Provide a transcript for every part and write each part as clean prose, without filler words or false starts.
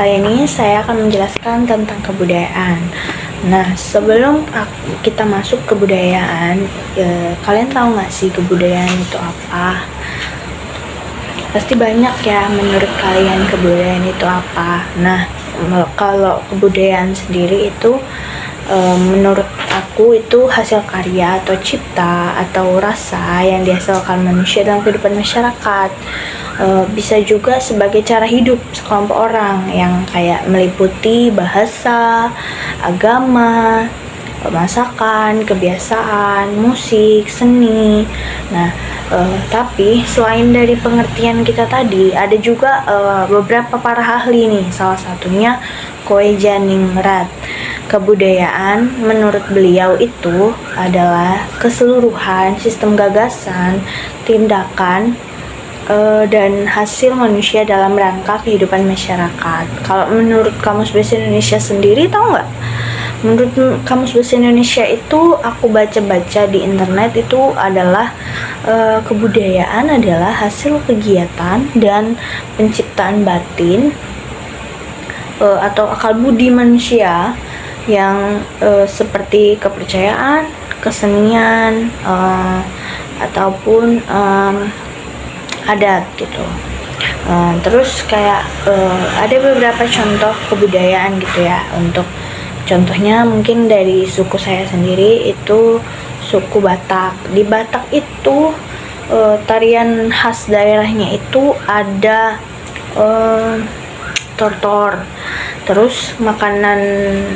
Kali ini saya akan menjelaskan tentang kebudayaan. Nah, sebelum kita masuk ke kebudayaan, kalian tahu nggak sih kebudayaan itu apa? Pasti banyak ya menurut kalian kebudayaan itu apa. Nah, kalau kebudayaan sendiri itu menurut aku itu hasil karya atau cipta atau rasa yang dihasilkan manusia dalam kehidupan masyarakat. Bisa juga sebagai cara hidup sekelompok orang yang kayak meliputi bahasa, agama, masakan, kebiasaan, musik, seni. Nah, tapi selain dari pengertian kita tadi, ada juga beberapa para ahli nih. Salah satunya Koe Janingrat. Kebudayaan menurut beliau itu adalah keseluruhan sistem gagasan, tindakan, dan hasil manusia dalam rangka kehidupan masyarakat. Kalau menurut Kamus Bahasa Indonesia sendiri, tahu nggak? Menurut Kamus Bahasa Indonesia itu, aku baca-baca di internet itu adalah kebudayaan adalah hasil kegiatan dan penciptaan batin atau akal budi manusia yang seperti kepercayaan, kesenian, ataupun adat gitu. Terus kayak ada beberapa contoh kebudayaan gitu ya. Untuk contohnya mungkin dari suku saya sendiri itu suku Batak. Di Batak itu tarian khas daerahnya itu ada tortor. Terus makanan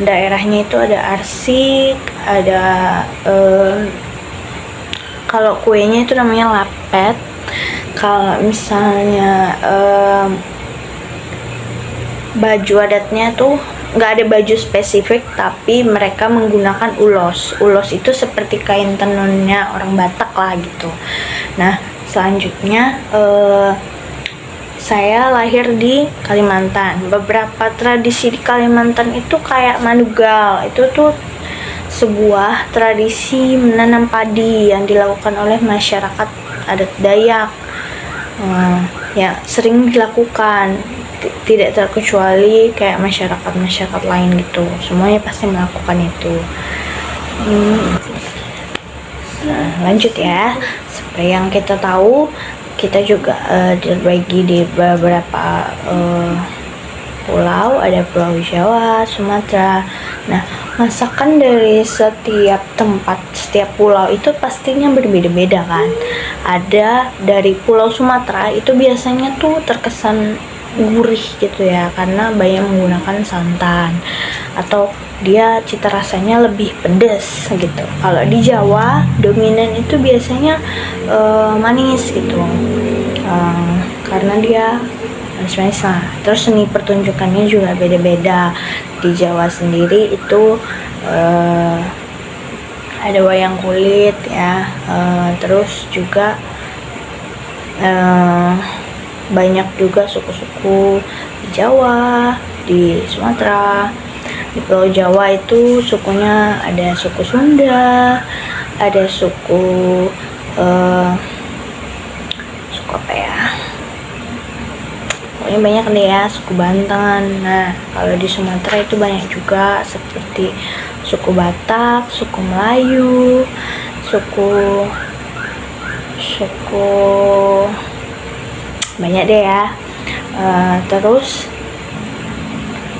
daerahnya itu ada arsik, ada kalau kuenya itu namanya lapet. Kalau misalnya baju adatnya tuh nggak ada baju spesifik, tapi mereka menggunakan ulos. Ulos itu seperti kain tenunnya orang Batak lah gitu. Nah, selanjutnya saya lahir di Kalimantan. Beberapa tradisi di Kalimantan itu kayak manugal. Itu tuh sebuah tradisi menanam padi yang dilakukan oleh masyarakat adat Dayak. Ya sering dilakukan, tidak terkecuali kayak masyarakat lain gitu. Semuanya pasti melakukan itu. Nah, lanjut ya. Seperti yang kita tahu, kita juga terbagi di beberapa pulau. Ada Pulau Jawa, Sumatera. Nah, masakan dari setiap tempat, setiap pulau itu pastinya berbeda-beda kan. Ada dari Pulau Sumatera itu biasanya tuh terkesan gurih gitu ya, karena banyak menggunakan santan, atau dia cita rasanya lebih pedas gitu. Kalau di Jawa dominan itu biasanya manis gitu, karena dia manis-manis lah. Terus seni pertunjukannya juga beda-beda. Di Jawa sendiri itu ada wayang kulit ya, terus juga banyak juga suku-suku di Jawa, di Sumatera. Di Pulau Jawa itu sukunya ada suku Sunda, ada suku apa ya, pokoknya banyak deh ya, suku Banten. Nah, kalau di Sumatera itu banyak juga seperti suku Batak, suku Melayu, suku banyak deh ya. Terus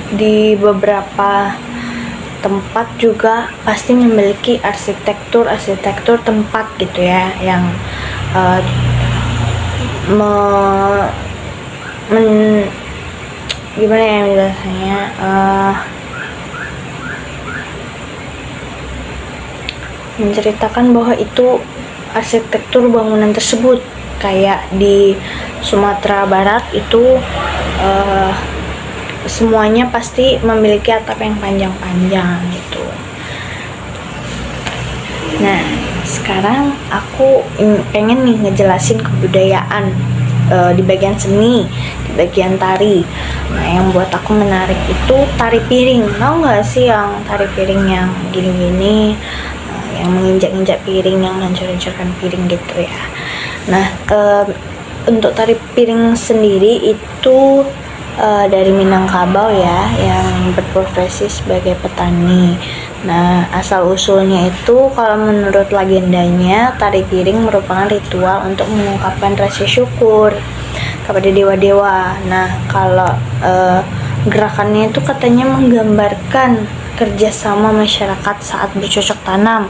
di beberapa tempat juga pasti memiliki arsitektur tempat gitu ya, yang gimana ya biasanya menceritakan bahwa itu arsitektur bangunan tersebut. Kayak di Sumatera Barat itu semuanya pasti memiliki atap yang panjang-panjang gitu. Nah, sekarang aku pengen nih ngejelasin kebudayaan di bagian seni, di bagian tari. Nah, yang buat aku menarik itu tari piring. Tau nggak sih yang tari piring yang gini-gini, yang menginjak-injak piring, yang hancur-hancurkan piring gitu ya. Nah, untuk tari piring sendiri itu dari Minangkabau ya, yang berprofesi sebagai petani. Nah, asal usulnya itu kalau menurut legendanya, tari piring merupakan ritual untuk mengungkapkan rasa syukur kepada dewa-dewa. Nah, kalau gerakannya itu katanya menggambarkan kerjasama masyarakat saat bercocok tanam.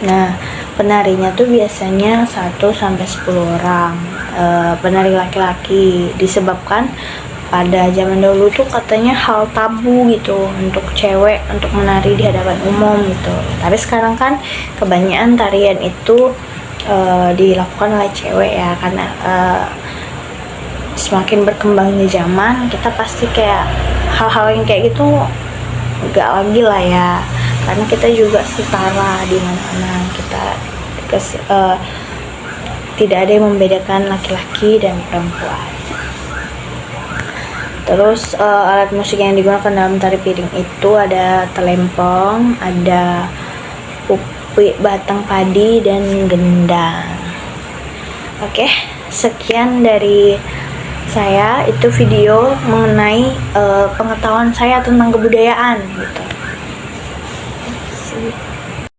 Nah, penarinya tuh biasanya 1 sampai 10 orang. Penari laki-laki, disebabkan pada zaman dahulu tuh katanya hal tabu gitu untuk cewek untuk menari di hadapan umum gitu. Tapi sekarang kan kebanyakan tarian itu dilakukan oleh cewek ya, karena semakin berkembangnya zaman, kita pasti kayak hal-hal yang kayak gitu enggak lagi lah ya, karena kita juga setara di mana-mana, kita tidak ada yang membedakan laki-laki dan perempuan. Terus alat musik yang digunakan dalam tari piring itu ada telempong, ada upi, batang padi, dan gendang. Oke, sekian dari saya, itu video mengenai pengetahuan saya tentang kebudayaan gitu.